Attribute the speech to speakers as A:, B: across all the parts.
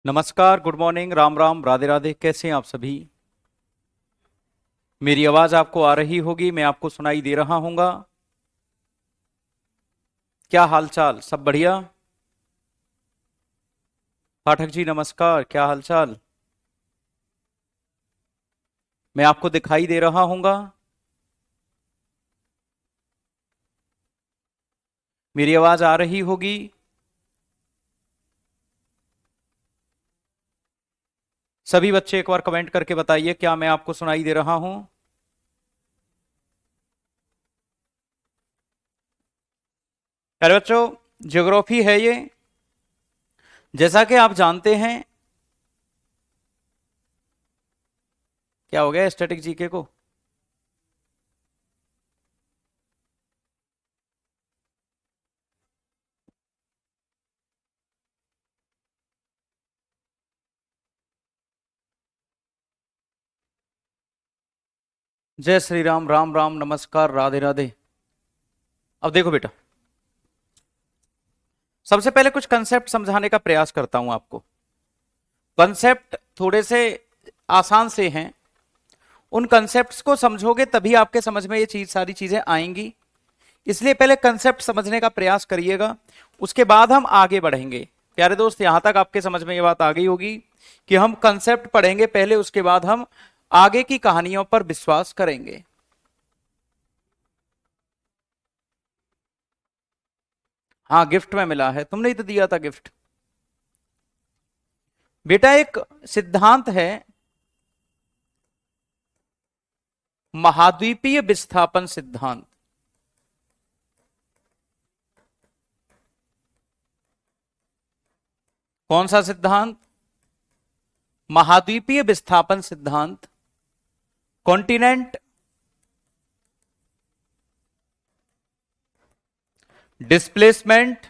A: नमस्कार, good morning, Ram Ram, Radhe Radhe. कैसे हैं आप सभी? मेरी आवाज आपको आ रही होगी, मैं आपको सुनाई दे रहा हूंगा। क्या हाल चाल? सब बढ़िया? पाठक जी नमस्कार, क्या हाल चाल? मैं आपको दिखाई दे रहा हूंगा। मेरी आवाज आ रही होगी। सभी बच्चे एक बार कमेंट करके बताइए, क्या मैं आपको सुनाई दे रहा हूं? अरे बच्चों, ज्योग्राफी है ये। जैसा कि आप जानते हैं। क्या हो गया स्टैटिक जीके को? जय श्री राम, राम राम, नमस्कार, राधे राधे। अब देखो बेटा, सबसे पहले कुछ कंसेप्ट समझाने का प्रयास करता हूं आपको। कंसेप्ट थोड़े से आसान से हैं। उन कंसेप्ट्स को समझोगे तभी आपके समझ में ये सारी चीजें आएंगी। इसलिए पहले कंसेप्ट समझने का प्रयास करिएगा, उसके बाद हम आगे बढ़ेंगे। प्यारे दोस्त, यहां तक आपके समझ में ये बात आ गई होगी कि हम कंसेप्ट पढ़ेंगे पहले, उसके बाद हम आगे की कहानियों पर विश्वास करेंगे। हाँ, गिफ्ट में मिला है, तुमने ही तो दिया था गिफ्ट। बेटा, एक सिद्धांत है, महाद्वीपीय विस्थापन सिद्धांत। कौन सा सिद्धांत? महाद्वीपीय विस्थापन सिद्धांत। Continent displacement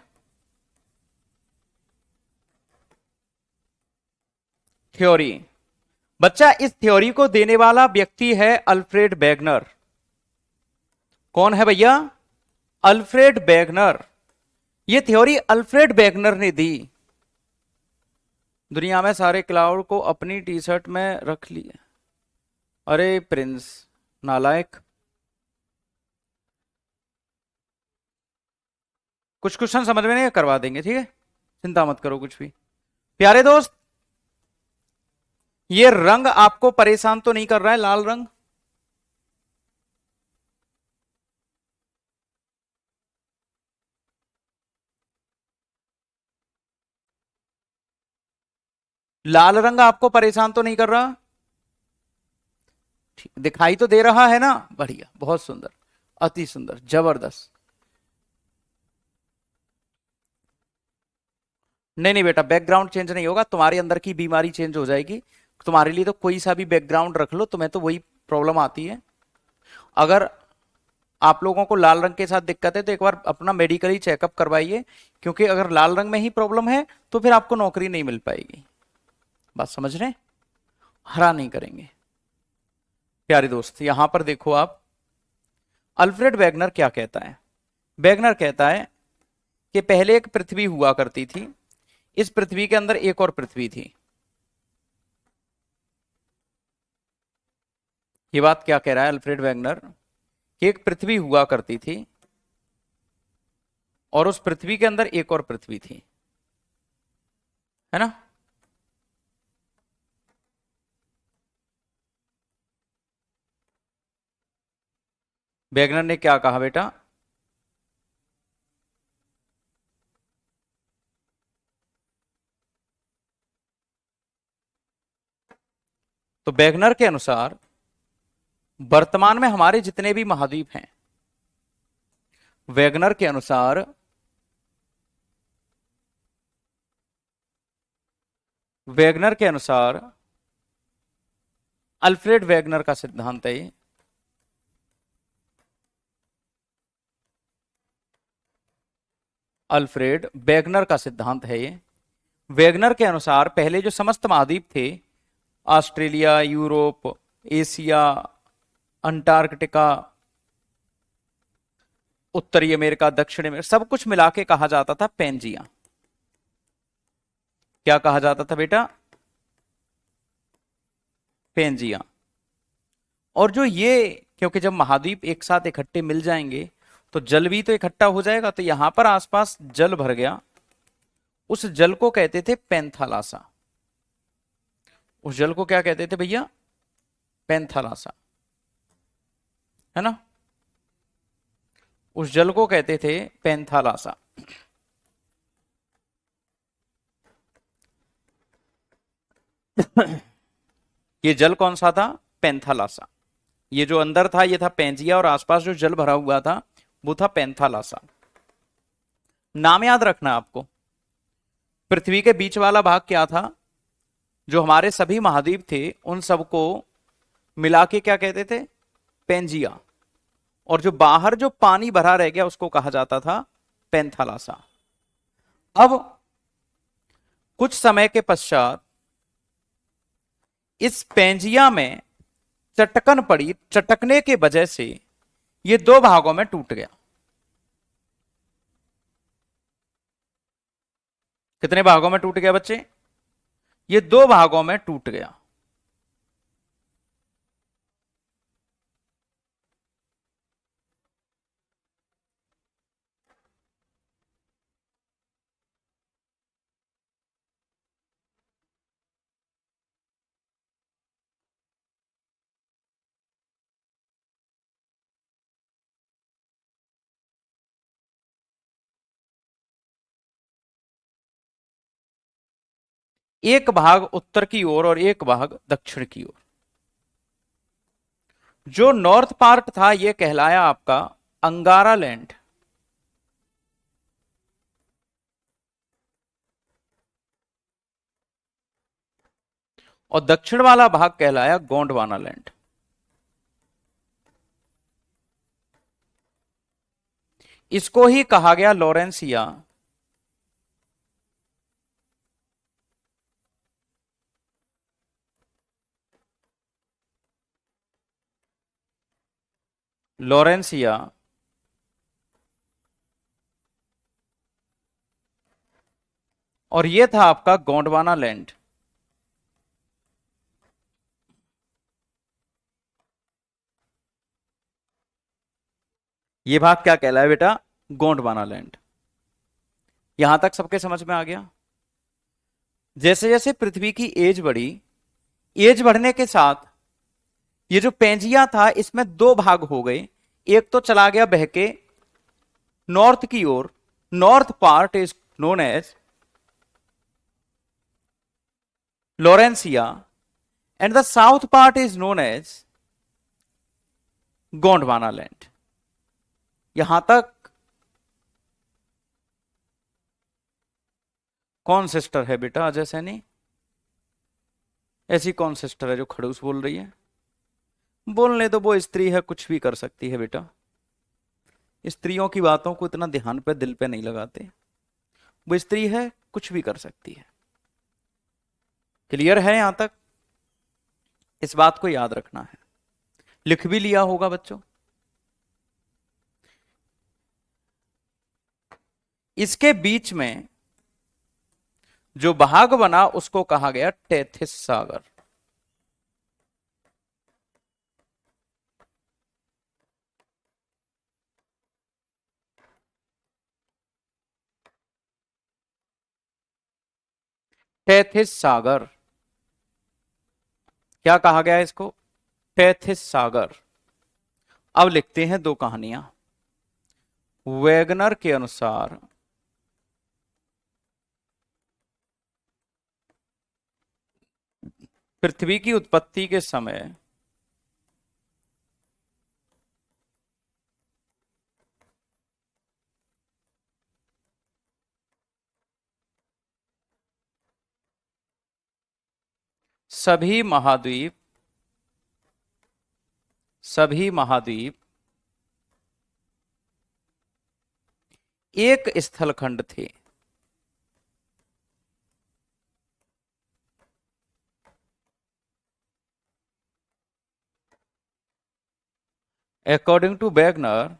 A: theory. बच्चा, इस थ्योरी को देने वाला व्यक्ति है अल्फ्रेड वेगनर। कौन है भैया? Alfred Wegener. ये थ्योरी अल्फ्रेड वेगनर ने दी। दुनिया में सारे क्लाउड को अपनी टी शर्ट में रख लिया। अरे प्रिंस, नालायक। कुछ क्वेश्चन समझ में नहीं, करवा देंगे, ठीक है? चिंता मत करो कुछ भी। प्यारे दोस्त, ये रंग आपको परेशान तो नहीं कर रहा है? लाल रंग। लाल रंग आपको परेशान तो नहीं कर रहा? दिखाई तो दे रहा है ना? बढ़िया, बहुत सुंदर, अति सुंदर, जबरदस्त। नहीं नहीं बेटा, बैकग्राउंड चेंज नहीं होगा, तुम्हारे अंदर की बीमारी चेंज हो जाएगी। तुम्हारे लिए तो कोई सा भी बैकग्राउंड रख लो, तुम्हें तो वही प्रॉब्लम आती है। अगर आप लोगों को लाल रंग के साथ दिक्कत है तो एक बार अपना मेडिकली चेकअप करवाइए, क्योंकि अगर लाल रंग में ही प्रॉब्लम है तो फिर आपको नौकरी नहीं मिल पाएगी। बात समझ रहे हैं? हरा नहीं करेंगे। प्यारे दोस्त, यहां पर देखो आप, अल्फ्रेड वेगनर क्या कहता है। वेगनर कहता है कि पहले एक पृथ्वी हुआ करती थी, इस पृथ्वी के अंदर एक और पृथ्वी थी। ये बात क्या कह रहा है अल्फ्रेड वेगनर? कि एक पृथ्वी हुआ करती थी और उस पृथ्वी के अंदर एक और पृथ्वी थी, है ना? वेगनर ने क्या कहा बेटा? तो वेगनर के अनुसार वर्तमान में हमारे जितने भी महाद्वीप हैं, वेगनर के अनुसार वेगनर के अनुसार अल्फ्रेड वेगनर का सिद्धांत है ये। अल्फ्रेड वेगनर का सिद्धांत है ये। वेगनर के अनुसार पहले जो समस्त महाद्वीप थे, ऑस्ट्रेलिया, यूरोप, एशिया, अंटार्कटिका, उत्तरी अमेरिका, दक्षिण अमेरिका, सब कुछ मिला के कहा जाता था पेंजिया। क्या कहा जाता था बेटा? पेंजिया। और जो ये, क्योंकि जब महाद्वीप एक साथ इकट्ठे मिल जाएंगे तो जल भी तो इकट्ठा हो जाएगा, तो यहां पर आसपास जल भर गया, उस जल को कहते थे पेंथालासा। उस जल को क्या कहते थे भैया? पेंथालासा, है ना? उस जल को कहते थे पेंथालासा। ये जल कौन सा था? पेंथालासा। ये जो अंदर था ये था पेंजिया, और आसपास जो जल भरा हुआ था वो था पेंथालासा। नाम याद रखना आपको। पृथ्वी के बीच वाला भाग क्या था? जो हमारे सभी महाद्वीप थे उन सबको मिला के क्या कहते थे? पेंजिया। और जो बाहर जो पानी भरा रह गया उसको कहा जाता था पेंथालासा। अब कुछ समय के पश्चात इस पेंजिया में चटकन पड़ी, चटकने के वजह से ये दो भागों में टूट गया। कितने भागों में टूट गया बच्चे? ये दो भागों में टूट गया। एक भाग उत्तर की ओर और एक भाग दक्षिण की ओर। जो नॉर्थ पार्ट था यह कहलाया आपका अंगारा लैंड, और दक्षिण वाला भाग कहलाया गोंडवाना लैंड। इसको ही कहा गया लॉरेंसिया। लॉरेंसिया और यह था आपका गोंडवाना लैंड। यह भाग क्या कहलाया बेटा? गोंडवाना लैंड। यहां तक सबके समझ में आ गया? जैसे जैसे पृथ्वी की एज बढ़ी, एज बढ़ने के साथ ये जो पेंजिया था इसमें दो भाग हो गए। एक तो चला गया बहके नॉर्थ की ओर, north part is known as Laurentia and the south part is known as Gondwana land. यहां तक कौन सिस्टर है बेटा अजय सैनी? ऐसी कौन सिस्टर है जो खड़ूस बोल रही है? बोलने तो वो स्त्री है, कुछ भी कर सकती है बेटा। स्त्रियों की बातों को इतना ध्यान पे दिल पे नहीं लगाते। वो स्त्री है, कुछ भी कर सकती है। क्लियर है यहां तक? इस बात को याद रखना है। लिख भी लिया होगा बच्चों। इसके बीच में जो भाग बना उसको कहा गया टेथिस सागर। टेथिस सागर क्या कहा गया इसको? टेथिस सागर। अब लिखते हैं दो कहानियां। वैगनर के अनुसार पृथ्वी की उत्पत्ति के समय सभी महाद्वीप एक स्थलखंड थे। According to Wegener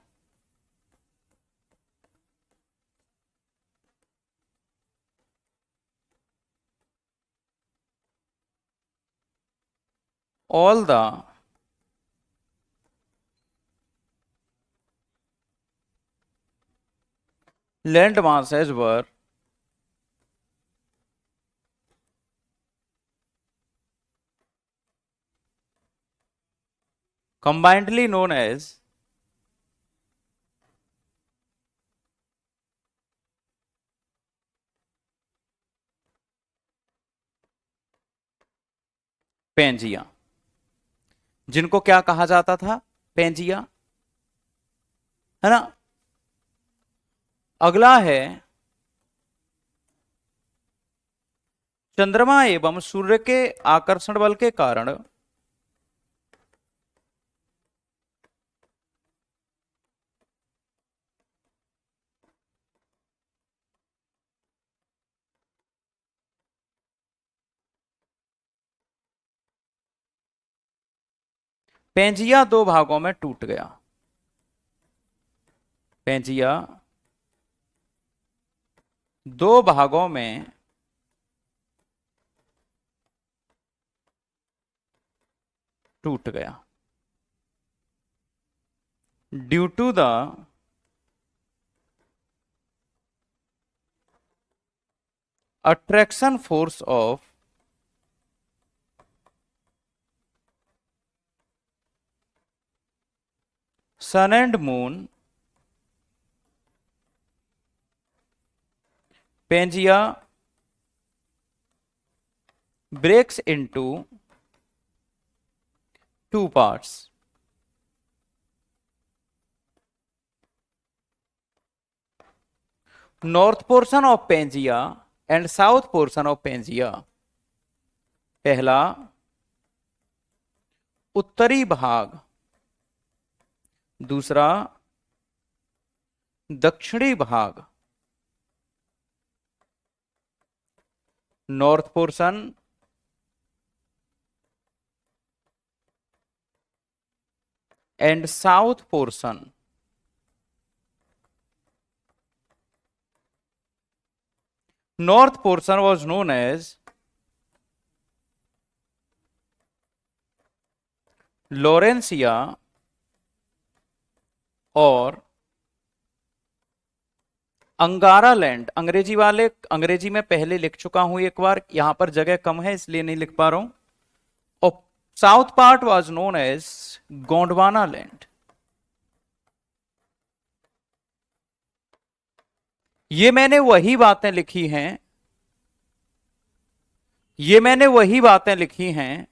A: all the land masses were combinedly known as Pangaea. जिनको क्या कहा जाता था? पेंजिया, है ना। अगला है चंद्रमा एवं सूर्य के आकर्षण बल के कारण पेंजिया दो भागों में टूट गया। पेंजिया दो भागों में टूट गया due to the attraction force of sun and moon. Pangaea breaks into two parts. North portion of Pangaea and south portion of Pangaea. पहला उत्तरी भाग, दूसरा दक्षिणी भाग। North portion and south portion north portion was known as Laurentia और अंगारा land. अंग्रेजी वाले, अंग्रेजी में पहले लिख चुका हूं एक बार, यहां पर जगह कम है इसलिए नहीं लिख पा रहा हूं। और south part was known as Gondwana land. ये मैंने वही बातें लिखी हैं, ये मैंने वही बातें लिखी हैं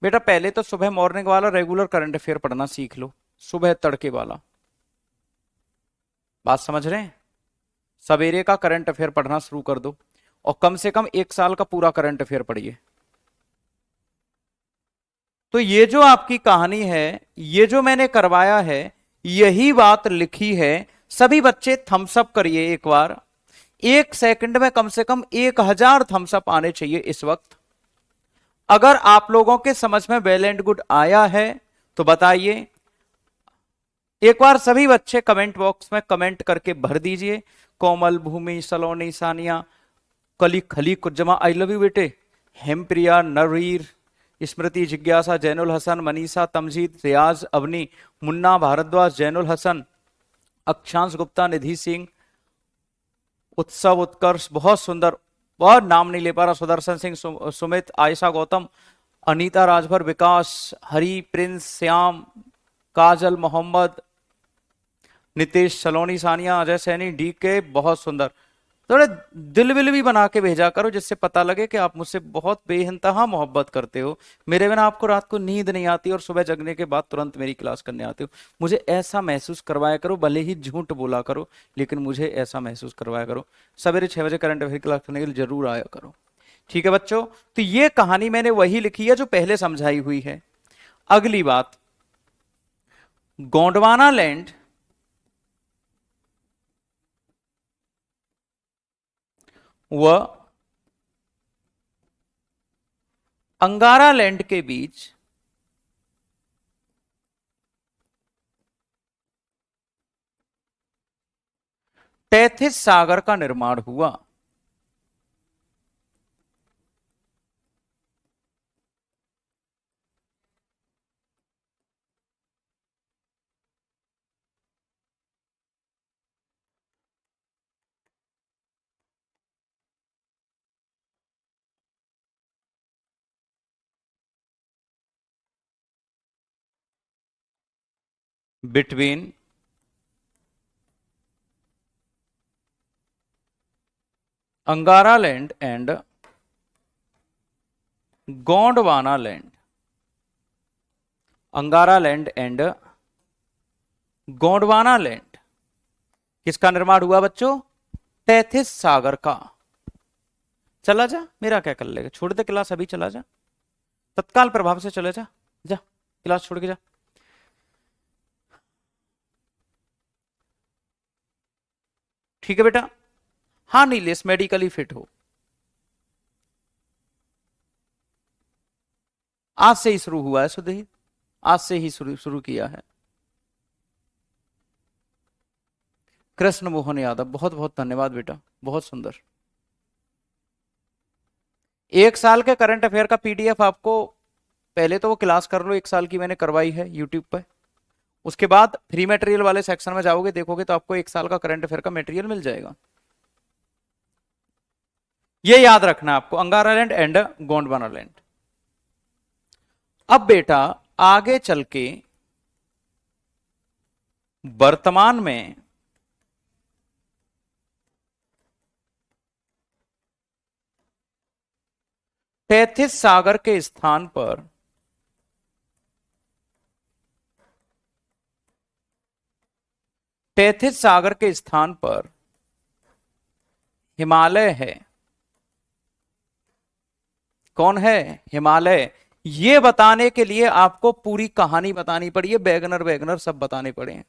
A: बेटा। पहले तो सुबह मॉर्निंग वाला रेगुलर करंट अफेयर पढ़ना सीख लो, सुबह तड़के वाला। बात समझ रहे हैं? सवेरे का करंट अफेयर पढ़ना शुरू कर दो और कम से कम एक साल का पूरा करंट अफेयर पढ़िए। तो ये जो आपकी कहानी है, ये जो मैंने करवाया है, यही बात लिखी है। सभी बच्चे थम्स अप करिए एक बार। एक सेकंड में कम से कम 1000 थम्स अप आने चाहिए इस वक्त। अगर आप लोगों के समझ में वेल एंड गुड आया है तो बताइए। एक बार सभी बच्चे कमेंट बॉक्स में कमेंट करके भर दीजिए। कोमल, भूमि, सलोनी, सानिया, कली, खली, कुजमा, आई लव यू बेटे। हेमप्रिया, नवीर, स्मृति, जिज्ञासा, जैनुल हसन, मनीषा, तमजीद, रियाज, अवनी, मुन्ना, भारद्वाज, जैनुल हसन, अक्षांश गुप्ता, निधि सिंह, उत्सव, उत्कर्ष, बहुत सुंदर, बहुत नाम नहीं ले पा रहा, सुदर्शन सिंह, सुमित, आयशा गौतम, अनीता राजभर, विकास, हरी, प्रिंस, श्याम, काजल, मोहम्मद, नितेश, सलोनी, सानिया, अजय सैनी, डी के, बहुत सुंदर। थोड़े दिल विल भी बना के भेजा करो जिससे पता लगे कि आप मुझसे बहुत बेइंतहा मोहब्बत करते हो। मेरे बिना आपको रात को नींद नहीं आती और सुबह जगने के बाद तुरंत मेरी क्लास करने आते हो। मुझे ऐसा महसूस करवाया करो, भले ही झूठ बोला करो लेकिन मुझे ऐसा महसूस करवाया करो। सवेरे 6 बजे करंट अफेयर क्लास करने के लिए जरूर आया करो, ठीक है बच्चों। तो ये कहानी मैंने वही लिखी है जो पहले समझाई हुई है। अगली बात, गोंडवाना लैंड व अंगारा लैंड के बीच तैथिस सागर का निर्माण हुआ। बिटवीन अंगारा लैंड एंड गोंडवाना लैंड, अंगारा लैंड एंड गोंडवाना लैंड किसका निर्माण हुआ बच्चों? टेथिस सागर का। चला जा, मेरा क्या कर लेगा, छोड़ दे क्लास अभी, चला जा, तत्काल प्रभाव से चले जा, जा क्लास छोड़ के जा। ठीक है बेटा। हाँ नीलेश, मेडिकली फिट हो, आज से ही शुरू हुआ है सुधीर, आज से ही शुरू किया है। कृष्ण मोहन यादव, बहुत बहुत धन्यवाद बेटा, बहुत सुंदर। एक साल के करंट अफेयर का पीडीएफ आपको, पहले तो वो क्लास कर लो, एक साल की मैंने करवाई है यूट्यूब पर, उसके बाद फ्री मटेरियल वाले सेक्शन में जाओगे, देखोगे तो आपको एक साल का करंट अफेयर का मटेरियल मिल जाएगा। ये याद रखना आपको, अंगारा लैंड एंड गोंडवाना लैंड। अब बेटा आगे चल के वर्तमान में टेथिस सागर के स्थान पर टेथिस सागर के स्थान पर हिमालय है। कौन है? हिमालय। ये बताने के लिए आपको पूरी कहानी बतानी पड़ी है, बैगनर वैगनर सब बताने पड़े हैं।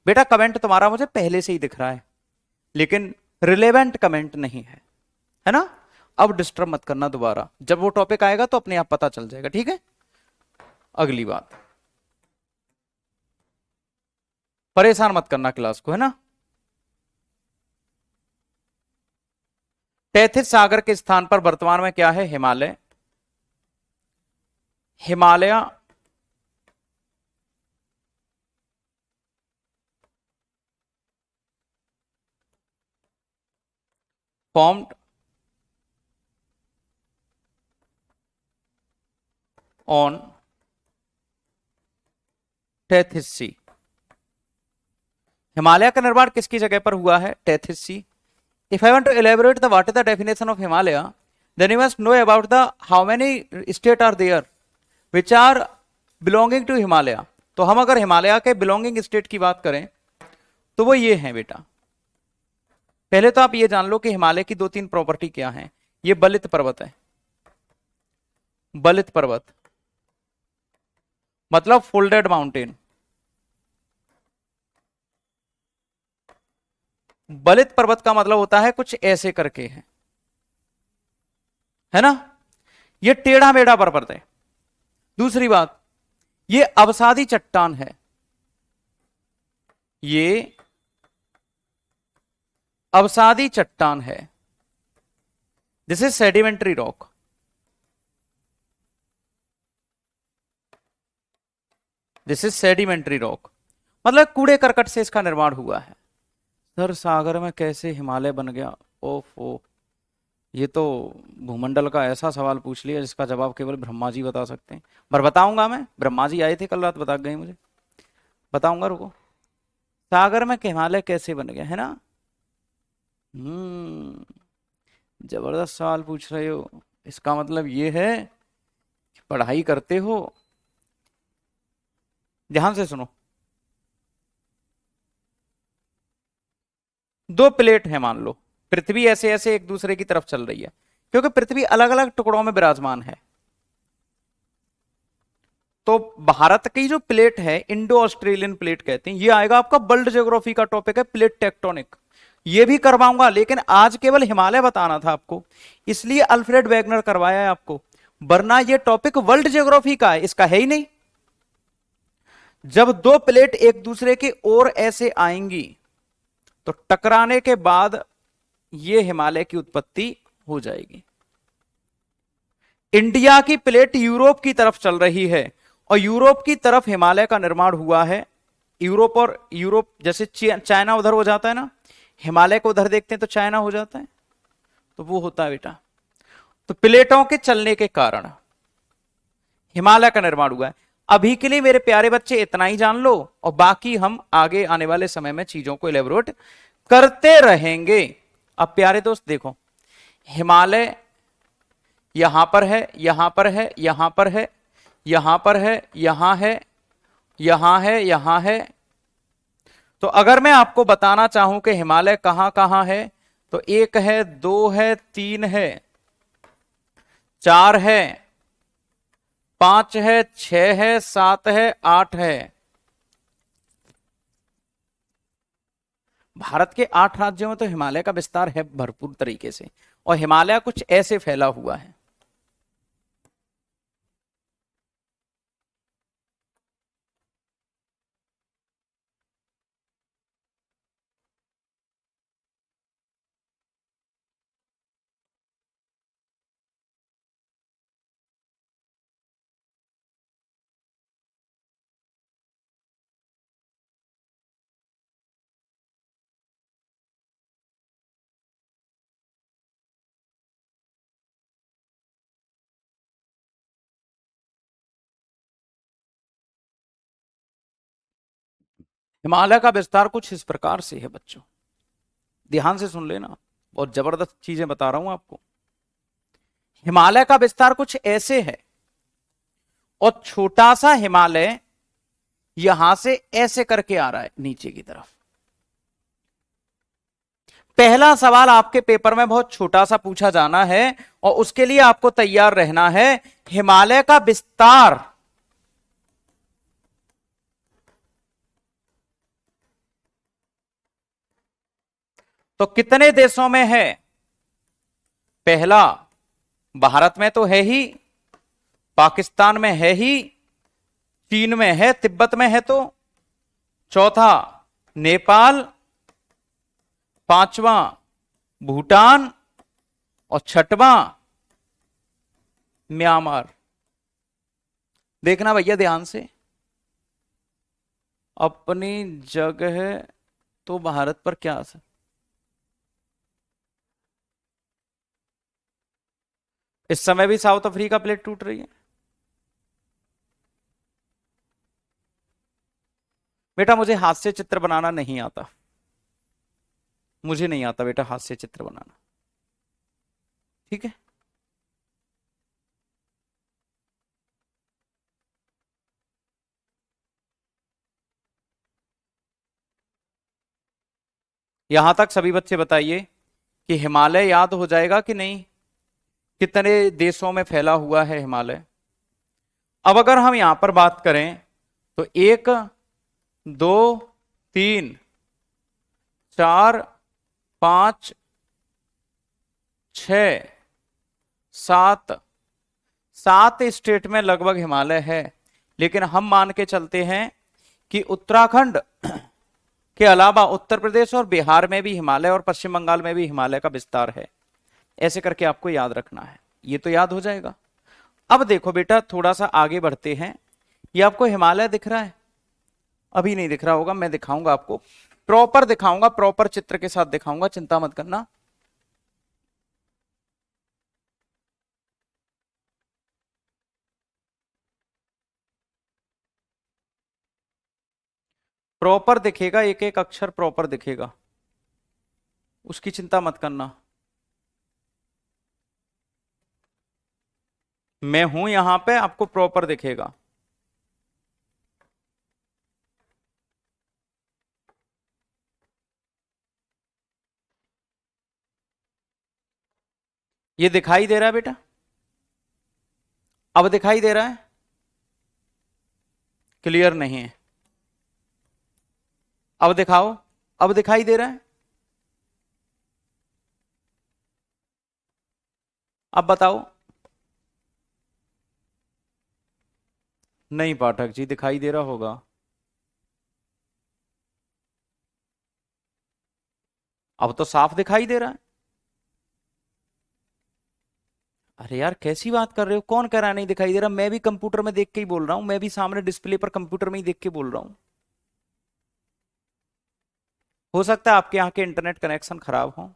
A: बेटा कमेंट तुम्हारा मुझे पहले से ही दिख रहा है, लेकिन रिलेवेंट कमेंट नहीं है ना? अब डिस्टर्ब मत करना दोबारा, जब वो टॉपिक आएगा तो अपने आप पता चल जाएगा, ठीक है? अगली बात, परेशान मत करना क्लास को, है ना? टेथिस सागर के स्थान पर वर्तमान में क्या है? Himalaya. Himalaya formed on Tethys sea. Himalaya का निर्माण किसकी जगह पर हुआ है? Tethys sea. If I want to elaborate the what is the definition of Himalaya, then you must know about the how many state are there which are belonging to Himalaya. तो हम अगर हिमालय के बिलोंगिंग स्टेट की बात करें तो वो ये हैं बेटा। पहले तो आप ये जान लो कि हिमालय की दो तीन प्रॉपर्टी क्या हैं। ये बलित पर्वत है, बलित पर्वत मतलब फोल्डेड माउंटेन। बलित पर्वत का मतलब होता है कुछ ऐसे करके है ना? ये टेढ़ा मेढ़ा पर्वत है। दूसरी बात, ये अवसादी चट्टान है, ये अवसादी चट्टान है। This is sedimentary rock. This is sedimentary rock मतलब कूड़े करकट से इसका निर्माण हुआ है। सर सागर में कैसे हिमालय बन गया? ओफो, ये तो भूमंडल का ऐसा सवाल पूछ लिया जिसका जवाब केवल ब्रह्मा जी बता सकते हैं। पर बताऊंगा मैं, ब्रह्मा जी आए थे कल रात, बता गए मुझे, बताऊंगा, रुको। सागर में हिमालय कैसे बन गया, है ना? जबरदस्त सवाल पूछ रहे हो। इसका मतलब ये है कि पढ़ाई करते हो। ध्यान से सुनो, दो प्लेट है, मान लो पृथ्वी ऐसे ऐसे एक दूसरे की तरफ चल रही है, क्योंकि पृथ्वी अलग अलग टुकड़ों में विराजमान है। तो भारत की जो प्लेट है, इंडो ऑस्ट्रेलियन प्लेट कहते हैं, ये आएगा आपका वर्ल्ड ज्योग्राफी का टॉपिक है, प्लेट टेक्टोनिक। ये भी करवाऊंगा, लेकिन आज केवल हिमालय बताना था आपको, इसलिए अल्फ्रेड वेगनर करवाया है आपको, वरना ये टॉपिक वर्ल्ड ज्योग्राफी का है, इसका है ही नहीं। जब दो प्लेट एक दूसरे की ओर ऐसे आएंगी तो टकराने के बाद ये हिमालय की उत्पत्ति हो जाएगी। इंडिया की प्लेट यूरोप की तरफ चल रही है और यूरोप की तरफ हिमालय का निर्माण हुआ है। यूरोप और यूरोप, जैसे चाइना उधर हो जाता है ना, हिमालय को उधर देखते हैं तो चाइना हो जाता है, तो वो होता है बेटा। तो प्लेटों के चलने के कारण हिमालय का निर्माण हुआ है। अभी के लिए मेरे प्यारे बच्चे इतना ही जान लो, और बाकी हम आगे आने वाले समय में चीजों को इलेबोरेट करते रहेंगे। अब प्यारे दोस्त देखो, हिमालय यहां पर है, यहां पर है, यहां पर है, यहां पर है, यहां है, यहां है, यहां है। तो अगर मैं आपको बताना चाहूं कि हिमालय कहां कहां है, तो एक है, दो है, तीन है, चार है, पांच है, छह है, सात है, आठ है। भारत के 8 राज्यों में तो हिमालय का विस्तार है भरपूर तरीके से, और हिमालय कुछ ऐसे फैला हुआ है। हिमालय का विस्तार कुछ इस प्रकार से है बच्चों, ध्यान से सुन लेना, बहुत जबरदस्त चीजें बता रहा हूं आपको। हिमालय का विस्तार कुछ ऐसे है, और छोटा सा हिमालय यहां से ऐसे करके आ रहा है नीचे की तरफ। पहला सवाल आपके पेपर में बहुत छोटा सा पूछा जाना है, और उसके लिए आपको तैयार रहना है। हिमालय का विस्तार तो कितने देशों में है? पहला, भारत में तो है ही, पाकिस्तान में है ही, चीन में है, तिब्बत में है तो, चौथा नेपाल, पांचवा भूटान, और छठवां म्यांमार। देखना भैया ध्यान से, अपनी जगह तो भारत पर क्या असर। इस समय भी साउथ अफ्रीका प्लेट टूट रही है। बेटा मुझे हास्य चित्र बनाना नहीं आता, मुझे नहीं आता बेटा हास्य चित्र बनाना, ठीक है। यहां तक सभी बच्चे बताइए कि हिमालय याद हो जाएगा कि नहीं, कितने देशों में फैला हुआ है हिमालय। अब अगर हम यहां पर बात करें तो एक, दो, तीन, चार, पांच, छ, सात, सात स्टेट में लगभग हिमालय है। लेकिन हम मान के चलते हैं कि उत्तराखंड के अलावा उत्तर प्रदेश और बिहार में भी हिमालय, और पश्चिम बंगाल में भी हिमालय का विस्तार है। ऐसे करके आपको याद रखना है, ये तो याद हो जाएगा। अब देखो बेटा थोड़ा सा आगे बढ़ते हैं। ये आपको हिमालय दिख रहा है? अभी नहीं दिख रहा होगा, मैं दिखाऊंगा आपको, प्रॉपर दिखाऊंगा, प्रॉपर चित्र के साथ दिखाऊंगा, चिंता मत करना। प्रॉपर दिखेगा, एक एक अक्षर प्रॉपर दिखेगा, उसकी चिंता मत करना। मैं हूं यहां पे, आपको प्रॉपर दिखेगा। ये दिखाई दे रहा है बेटा? अब दिखाई दे रहा है? क्लियर नहीं है? अब दिखाओ, अब दिखाई दे रहा है? अब बताओ। नहीं पाठक जी, दिखाई दे रहा होगा। अब तो साफ दिखाई दे रहा है। अरे यार कैसी बात कर रहे हो, कौन कह रहा है नहीं दिखाई दे रहा? मैं भी कंप्यूटर में देख के ही बोल रहा हूं, मैं भी सामने डिस्प्ले पर कंप्यूटर में ही देख के बोल रहा हूं। हो सकता है आपके यहाँ के इंटरनेट कनेक्शन खराब हो।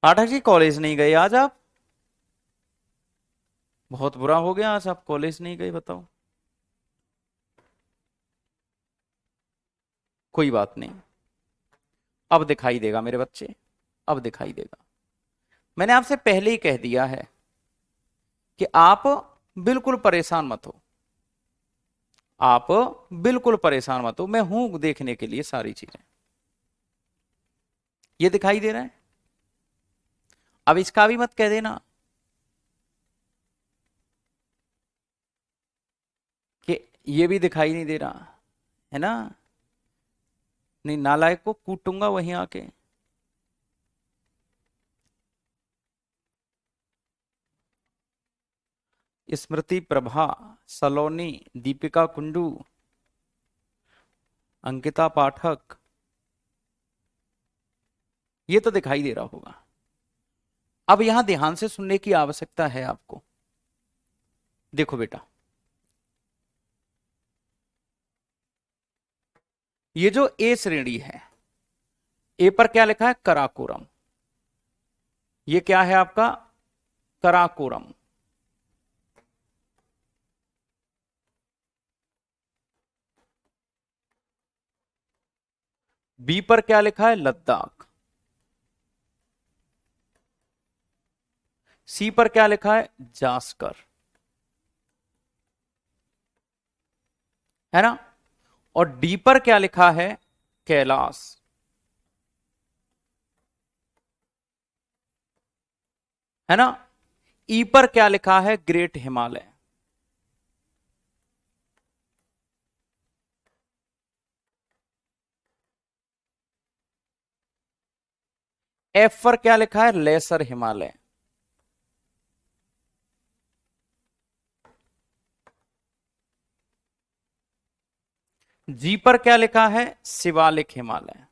A: पाठक जी कॉलेज नहीं गए आज आप? बहुत बुरा हो गया, आज आप कॉलेज नहीं गए, बताओ। कोई बात नहीं, अब दिखाई देगा मेरे बच्चे, अब दिखाई देगा। मैंने आपसे पहले ही कह दिया है कि आप बिल्कुल परेशान मत हो, आप बिल्कुल परेशान मत हो, मैं हूं देखने के लिए सारी चीजें। ये दिखाई दे रहा है, अब इसका भी मत कह देना कि ये भी दिखाई नहीं दे रहा, है ना। नहीं, नालायक को कूटूंगा वहीं आके। स्मृति प्रभा, सलोनी, दीपिका कुंडू, अंकिता पाठक, ये तो दिखाई दे रहा होगा। अब यहां ध्यान से सुनने की आवश्यकता है आपको। देखो बेटा, ये जो ए श्रेणी है, ए पर क्या लिखा है, कराकोरम। ये क्या है आपका, कराकोरम। बी पर क्या लिखा है, लद्दाख। सी पर क्या लिखा है, जास्कर, है ना। और डी पर क्या लिखा है, कैलाश, है ना। ई पर क्या लिखा है, ग्रेट हिमालय। एफ पर क्या लिखा है, लेसर हिमालय। जी पर क्या लिखा है, शिवालिक हिमालय।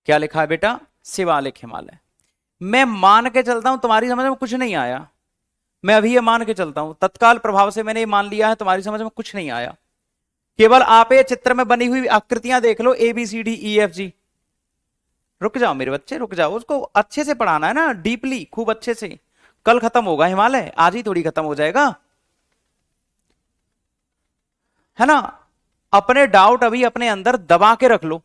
A: क्या लिखा है बेटा, शिवालिक हिमालय। मैं मान के चलता हूं तुम्हारी समझ में कुछ नहीं आया, मैं अभी ये मान के चलता हूं, तत्काल प्रभाव से मैंने ये मान लिया है, तुम्हारी समझ में कुछ नहीं आया। केवल आप ये चित्र में बनी हुई आकृतियां देख लो, A B C D E F G. रुक जाओ मेरे बच्चे, रुक जाओ, उसको अच्छे से पढ़ाना है ना, डीपली, खूब अच्छे से। कल खत्म होगा हिमालय, आज ही थोड़ी खत्म हो जाएगा, है ना। अपने डाउट अभी अपने अंदर दबा के रख लो।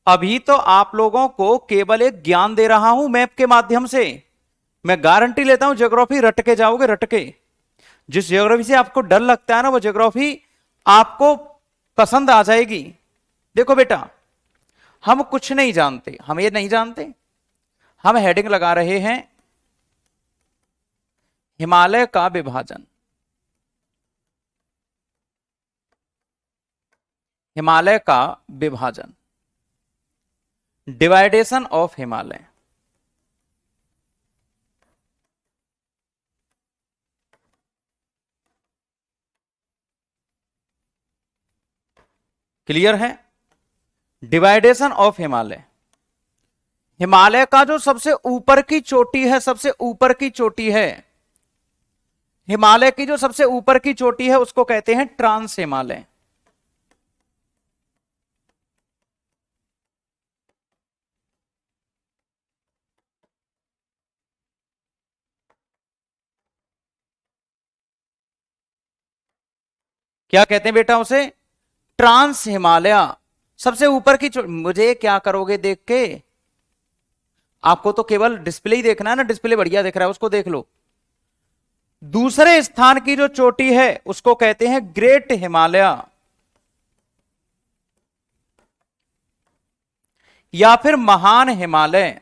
A: अभी तो आप लोगों को केवल एक ज्ञान दे रहा हूं मैप के माध्यम से। मैं गारंटी लेता हूं ज्योग्राफी रट के जाओगे, रट के। जिस ज्योग्राफी से आपको डर लगता है ना, वो ज्योग्राफी आपको पसंद आ जाएगी। देखो बेटा, हम कुछ नहीं जानते, हम ये नहीं जानते, हम हेडिंग लगा रहे हैं हिमालय का विभाजन, हिमालय का विभाजन, डिवाइडेशन ऑफ हिमालय। क्लियर है, डिवाइडेशन ऑफ हिमालय। हिमालय का जो सबसे ऊपर की चोटी है, सबसे ऊपर की चोटी है, हिमालय की जो सबसे ऊपर की चोटी है, उसको कहते हैं ट्रांस हिमालय। क्या कहते हैं बेटा उसे, ट्रांस हिमालय। सबसे ऊपर की मुझे क्या करोगे देख के, आपको तो केवल डिस्प्ले ही देखना है ना, डिस्प्ले बढ़िया दिख रहा है, उसको देख लो। दूसरे स्थान की जो चोटी है उसको कहते हैं ग्रेट हिमालय, या फिर महान हिमालय।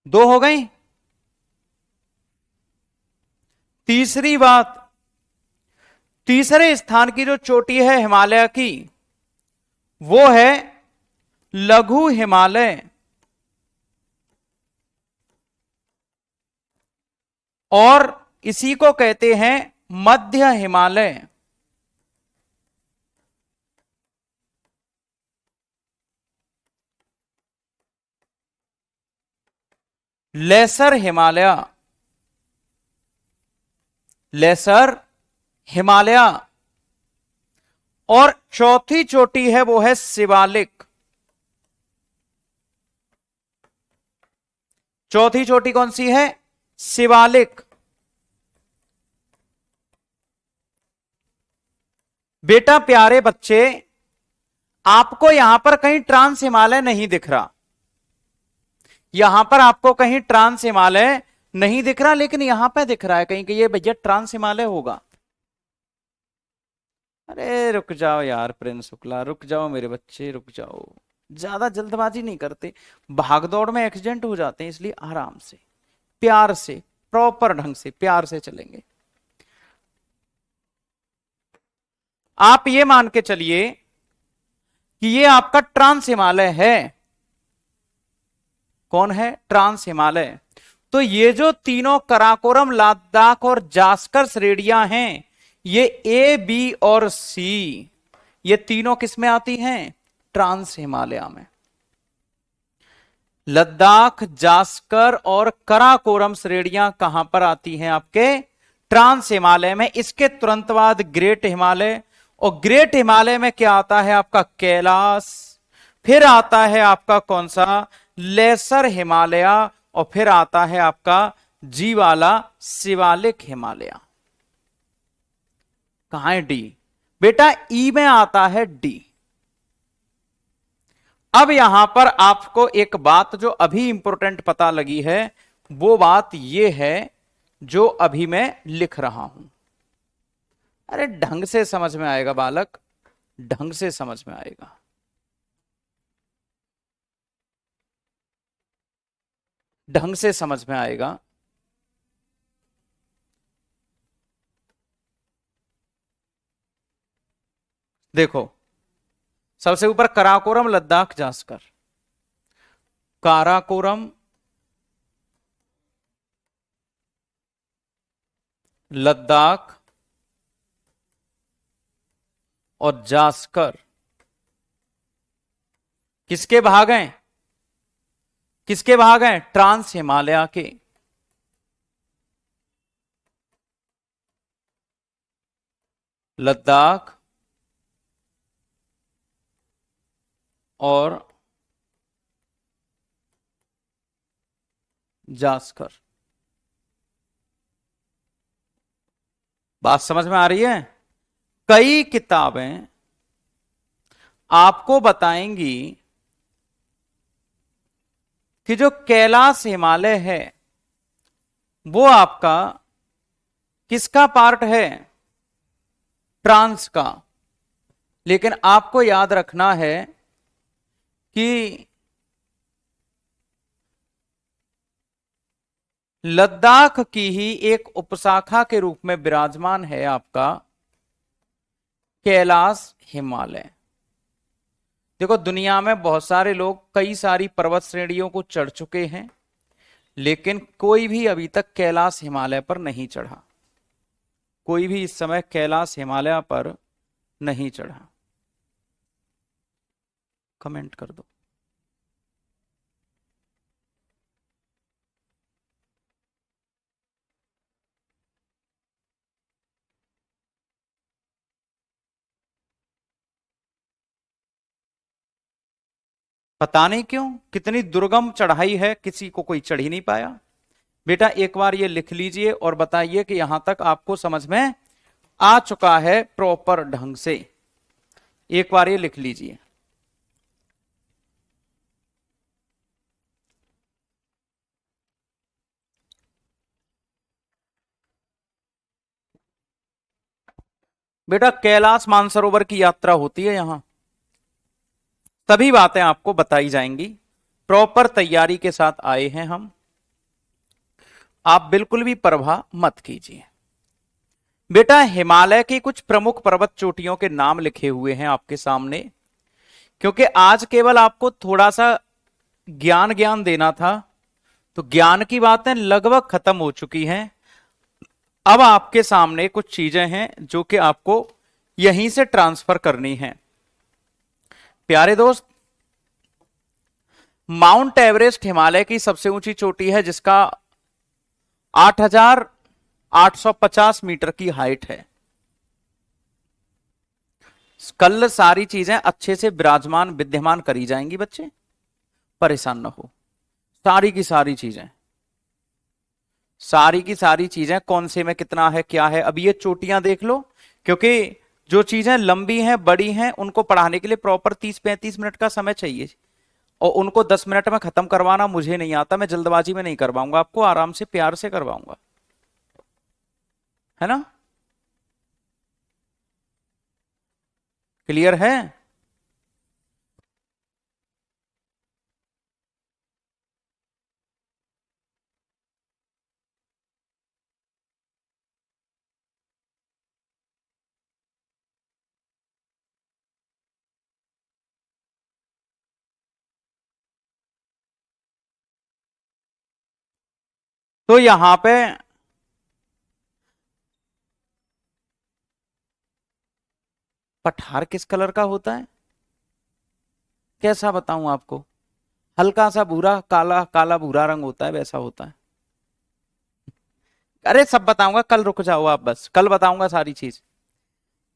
A: दो हो गई। तीसरी बात, तीसरे स्थान की जो चोटी है हिमालय की, वो है लघु हिमालय, और इसी को कहते हैं मध्य हिमालय। लेसर हिमालय। लेसर हिमालय। और चौथी चोटी है वो है शिवालिक। चौथी चोटी कौन सी है? शिवालिक। बेटा प्यारे बच्चे, आपको यहां पर कहीं ट्रांस हिमालय नहीं दिख रहा, यहां पर आपको कहीं ट्रांस हिमालय नहीं दिख रहा, लेकिन यहां पे दिख रहा है कहीं कि ये भैया ट्रांस हिमालय होगा। अरे रुक जाओ यार प्रिंस शुक्ला, रुक जाओ मेरे बच्चे, रुक जाओ। ज्यादा जल्दबाजी नहीं करते, भागदौड़ में एक्सीडेंट हो जाते हैं, इसलिए आराम से, प्यार से, प्रॉपर ढंग से, प्यार से चलेंगे। आप ये मान के चलिए कि ये आपका ट्रांस हिमालय है। कौन है? ट्रांस हिमालय। तो ये जो तीनों कराकोरम, लद्दाख और जास्कर श्रेणियां हैं, ये ए, बी और सी, ये तीनों किस में आती हैं? ट्रांस हिमालय में। लद्दाख, जास्कर और कराकोरम श्रेणियां कहां पर आती हैं? आपके ट्रांस हिमालय में। इसके तुरंत बाद ग्रेट हिमालय, और ग्रेट हिमालय में क्या आता है? आपका कैलाश। फिर आता है आपका कौन सा? लेसर हिमालय। और फिर आता है आपका जी वाला शिवालिक हिमालय। कहां है डी? बेटा ई में आता है डी। अब यहां पर आपको एक बात जो अभी इंपॉर्टेंट पता लगी है, वो बात यह है जो अभी मैं लिख रहा हूं। अरे ढंग से समझ में आएगा बालक, ढंग से समझ में आएगा। ढंग से समझ में आएगा। देखो, सबसे ऊपर कराकोरम, लद्दाख, जास्कर। काराकोरम, लद्दाख और जास्कर किसके भाग हैं? किसके भाग हैं? ट्रांस हिमालय के। लद्दाख और जास्कर। बात समझ में आ रही है? कई किताबें आपको बताएंगी कि जो कैलाश हिमालय है वो आपका किसका पार्ट है? ट्रांस का। लेकिन आपको याद रखना है कि लद्दाख की ही एक उपशाखा के रूप में विराजमान है आपका कैलाश हिमालय। देखो, दुनिया में बहुत सारे लोग कई सारी पर्वत श्रेणियों को चढ़ चुके हैं, लेकिन कोई भी अभी तक कैलाश हिमालय पर नहीं चढ़ा। कोई भी इस समय कैलाश हिमालय पर नहीं चढ़ा। कमेंट कर दो। पता नहीं क्यों, कितनी दुर्गम चढ़ाई है, किसी को कोई चढ़ ही नहीं पाया। बेटा एक बार ये लिख लीजिए और बताइए कि यहां तक आपको समझ में आ चुका है प्रॉपर ढंग से। एक बार ये लिख लीजिए। बेटा कैलाश मानसरोवर की यात्रा होती है यहां, सभी बातें आपको बताई जाएंगी। प्रॉपर तैयारी के साथ आए हैं हम, आप बिल्कुल भी परवाह मत कीजिए। बेटा हिमालय की कुछ प्रमुख पर्वत चोटियों के नाम लिखे हुए हैं आपके सामने, क्योंकि आज केवल आपको थोड़ा सा ज्ञान देना था, तो ज्ञान की बातें लगभग खत्म हो चुकी हैं। अब आपके सामने कुछ चीजें हैं जो कि आपको यहीं से ट्रांसफर करनी है। प्यारे दोस्त, माउंट एवरेस्ट हिमालय की सबसे ऊंची चोटी है, जिसका 850 मीटर की हाइट है। कल सारी चीजें अच्छे से विराजमान विद्यमान करी जाएंगी बच्चे, परेशान ना हो। सारी की सारी चीजें, सारी की सारी चीजें कौन से में कितना है क्या है। अब ये चोटियां देख लो, क्योंकि जो चीजें लंबी हैं बड़ी हैं उनको पढ़ाने के लिए प्रॉपर 30-35 मिनट का समय चाहिए, और उनको 10 मिनट में खत्म करवाना मुझे नहीं आता। मैं जल्दबाजी में नहीं करवाऊंगा आपको, आराम से प्यार से करवाऊंगा, है ना। क्लियर है। तो यहां पे पठार किस कलर का होता है, कैसा बताऊं आपको। हल्का सा भूरा, काला काला भूरा रंग होता है, वैसा होता है। अरे सब बताऊंगा कल, रुक जाओ आप बस, कल बताऊंगा सारी चीज।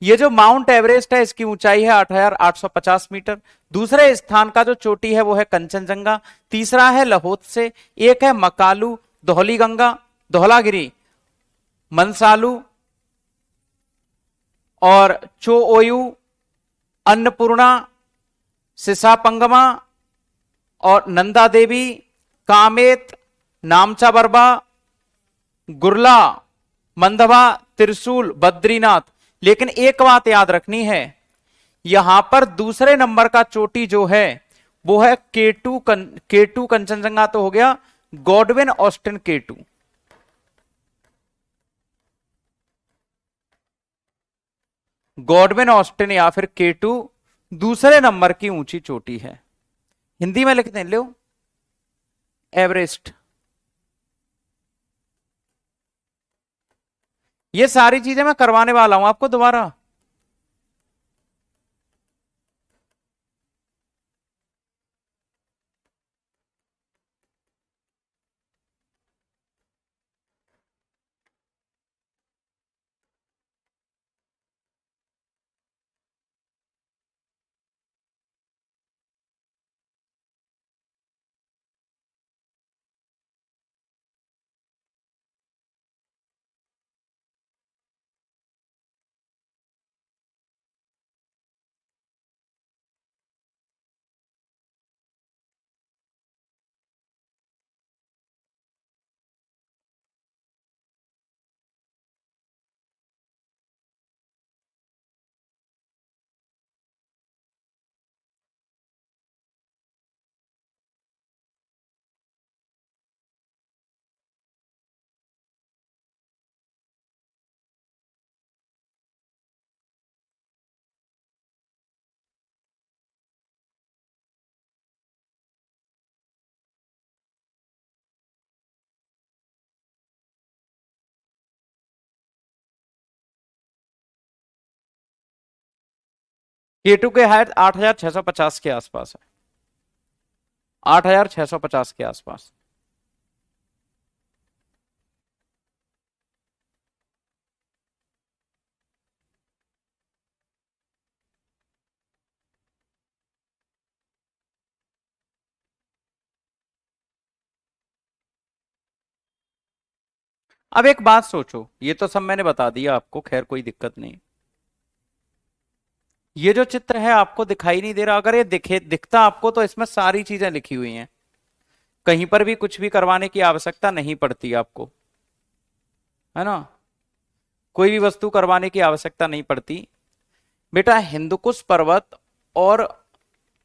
A: ये जो माउंट एवरेस्ट है इसकी ऊंचाई है 8,850 मीटर। दूसरे स्थान का जो चोटी है वो है कंचनजंगा। तीसरा है लहोत्से। एक है मकालू, धौलीगंगा, धौलागिरी, मनसालू और चोओयू, अन्नपूर्णा, सिसापंगमा और नंदा देवी, कामेत, नामचा बरबा, गुरला, मंदवा, त्रिशूल, बद्रीनाथ। लेकिन एक बात याद रखनी है, यहां पर दूसरे नंबर का चोटी जो है वो है केटू कंचनजंगा तो हो गया, गॉडविन ऑस्टिन केटू। गॉडविन ऑस्टिन या फिर केटू दूसरे नंबर की ऊंची चोटी है। हिंदी में लिखते हैं, लो एवरेस्ट। ये सारी चीजें मैं करवाने वाला हूं आपको दोबारा। केटू के हाइट 8,650 के आसपास है, 8,650 के आसपास। अब एक बात सोचो, ये तो सब मैंने बता दिया आपको, खैर कोई दिक्कत नहीं। ये जो चित्र है आपको दिखाई नहीं दे रहा, अगर ये दिखता आपको तो इसमें सारी चीजें लिखी हुई हैं, कहीं पर भी कुछ भी करवाने की आवश्यकता नहीं पड़ती आपको, है ना। कोई भी वस्तु करवाने की आवश्यकता नहीं पड़ती बेटा। हिंदुकुश पर्वत और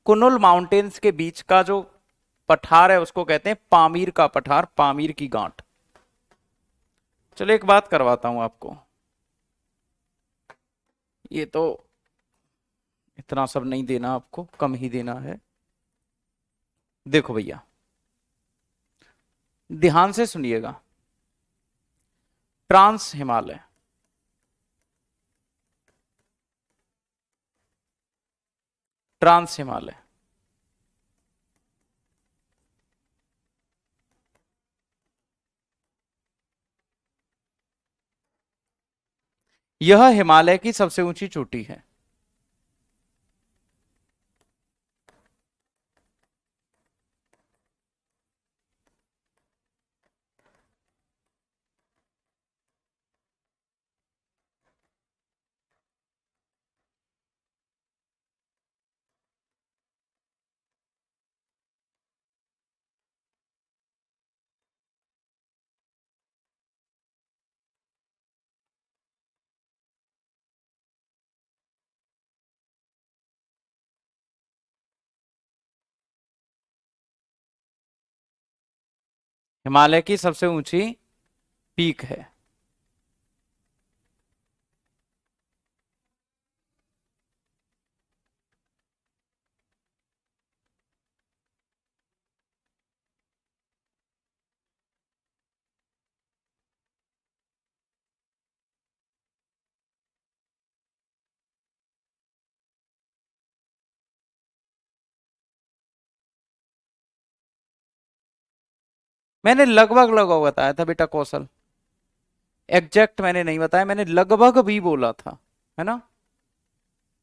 A: कुनुल माउंटेन्स के बीच का जो पठार है उसको कहते हैं पामीर का पठार, पामीर की गांठ। चलो एक बात करवाता हूं आपको, ये तो इतना सब नहीं देना आपको, कम ही देना है। देखो भैया, ध्यान से सुनिएगा। ट्रांस हिमालय, ट्रांस हिमालय, यह हिमालय की सबसे ऊंची चोटी है। हिमालय की सबसे ऊंची पीक है। मैंने लगभग लगभग बताया था बेटा कौशल, एग्जैक्ट मैंने नहीं बताया, मैंने लगभग भी बोला था, है ना।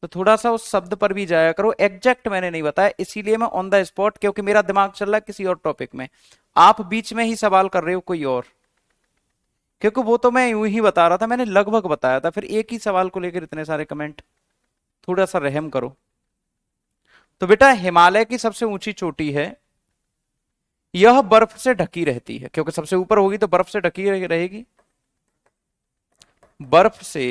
A: तो थोड़ा सा उस शब्द पर भी जाया करो, एग्जैक्ट मैंने नहीं बताया, इसीलिए मैं ऑन द स्पॉट, क्योंकि मेरा दिमाग चल रहा है किसी और टॉपिक में, आप बीच में ही सवाल कर रहे हो कोई और, क्योंकि वो तो मैं यूं ही बता रहा था, मैंने लगभग बताया था, फिर एक ही सवाल को लेकर इतने सारे कमेंट, थोड़ा सा रहम करो। तो बेटा हिमालय की सबसे ऊंची चोटी है, यह बर्फ से ढकी रहती है, क्योंकि सबसे ऊपर होगी तो बर्फ से ढकी रहेगी, बर्फ से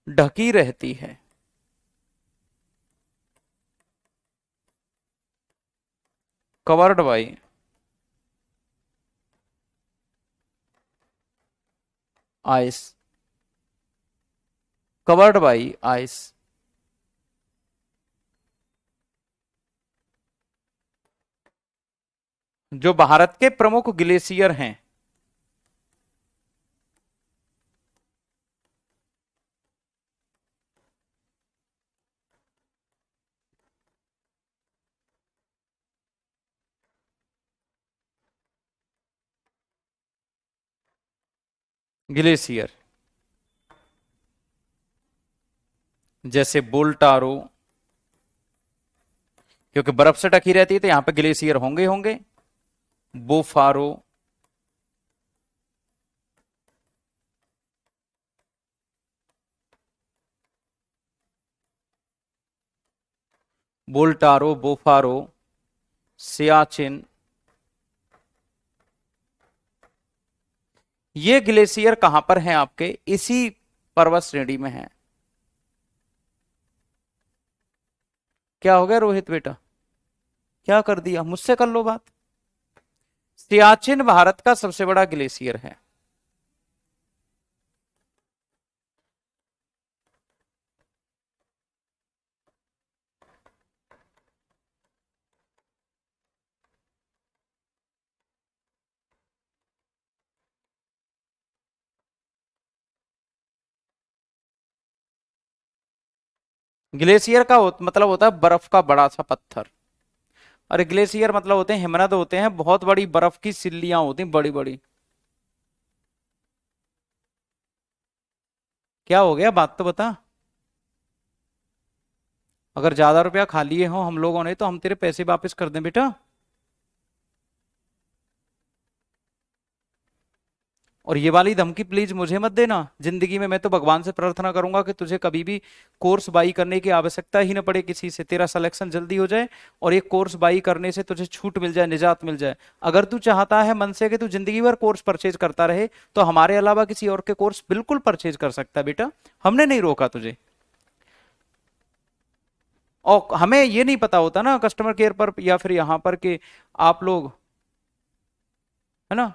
A: ढकी रहती है। Covered by ice, covered by ice. जो भारत के प्रमुख ग्लेशियर हैं, ग्लेशियर, जैसे बोल्टारो, क्योंकि बर्फ से ढकी रहती है तो यहां पे ग्लेशियर होंगे होंगे, बोफारो, बोल्टारो, बोफारो, सियाचिन, ये ग्लेशियर कहां पर हैं आपके, इसी पर्वत श्रेणी में हैं। क्या हो गया रोहित बेटा, क्या कर दिया, मुझसे कर लो बात। सियाचिन भारत का सबसे बड़ा ग्लेशियर है। ग्लेशियर का मतलब होता है बर्फ का बड़ा सा पत्थर, और ग्लेशियर मतलब होते हैं हिमनद, होते हैं बहुत बड़ी बर्फ की सिल्लियां होती हैं बड़ी बड़ी। क्या हो गया, बात तो बता। अगर ज्यादा रुपया खा लिए हो हम लोगों ने तो हम तेरे पैसे वापस कर दें बेटा। और ये वाली धमकी प्लीज मुझे मत देना, जिंदगी में मैं तो भगवान से प्रार्थना करूंगा कि तुझे कभी भी कोर्स बाई करने की आवश्यकता ही ना पड़े किसी से, तेरा सिलेक्शन जल्दी हो जाए और एक कोर्स बाई करने से तुझे छूट मिल जाए, निजात मिल जाए। अगर तू चाहता है मन से कि तू जिंदगी भर कोर्स परचेज करता रहे, तो हमारे अलावा किसी और के कोर्स बिल्कुल परचेज कर सकता है बेटा, हमने नहीं रोका तुझे। और हमें ये नहीं पता होता ना कस्टमर केयर पर या फिर यहां पर कि आप लोग, है ना,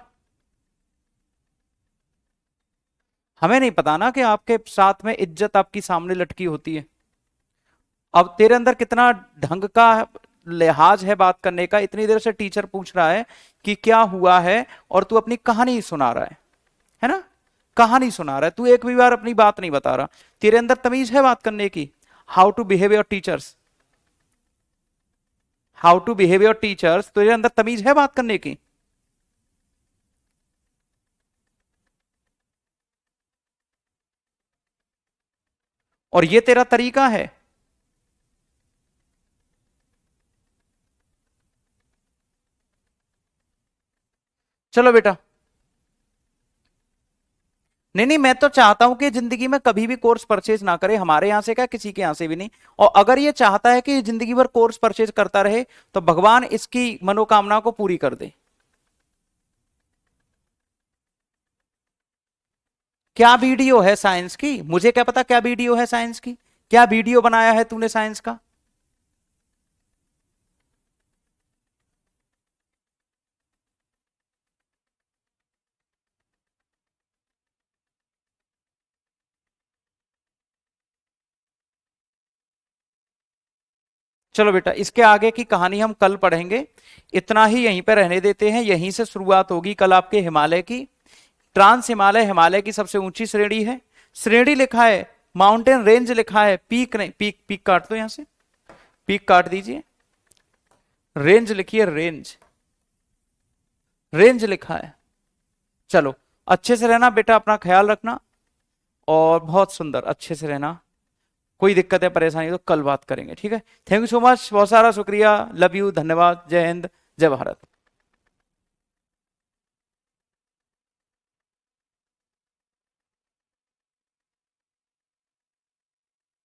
A: हमें नहीं पता ना कि आपके साथ में इज्जत आपकी सामने लटकी होती है। अब तेरे अंदर कितना ढंग का लिहाज है बात करने का, इतनी देर से टीचर पूछ रहा है कि क्या हुआ है, और तू अपनी कहानी सुना रहा है ना, कहानी सुना रहा है, तू एक भी बार अपनी बात नहीं बता रहा। तेरे अंदर तमीज है बात करने की, how to behave your teachers, how to behave your teachers, तेरे अंदर तमीज है बात करने की। और ये तेरा तरीका है। चलो बेटा, नहीं नहीं, मैं तो चाहता हूं कि जिंदगी में कभी भी कोर्स परचेज ना करे, हमारे यहां से क्या, किसी के यहां से भी नहीं। और अगर ये चाहता है कि जिंदगी भर कोर्स परचेज करता रहे, तो भगवान इसकी मनोकामना को पूरी कर दे। क्या वीडियो है साइंस की, मुझे क्या पता क्या वीडियो है साइंस की, क्या वीडियो बनाया है तूने साइंस का। चलो बेटा, इसके आगे की कहानी हम कल पढ़ेंगे, इतना ही यहीं पे रहने देते हैं। यहीं से शुरुआत होगी कल आपके हिमालय की। ट्रांस हिमालय हिमालय की सबसे ऊंची श्रेणी है। श्रेणी लिखा है, माउंटेन रेंज लिखा है, पीक नहीं, पीक पीक काट दो यहां से, पीक काट दीजिए, रेंज लिखिए, रेंज, रेंज लिखा है। चलो, अच्छे से रहना बेटा, अपना ख्याल रखना, और बहुत सुंदर अच्छे से रहना। कोई दिक्कत है, परेशानी तो कल बात करेंगे, ठीक है। थैंक यू सो मच, बहुत सारा शुक्रिया, लव यू, धन्यवाद, जय हिंद, जय भारत।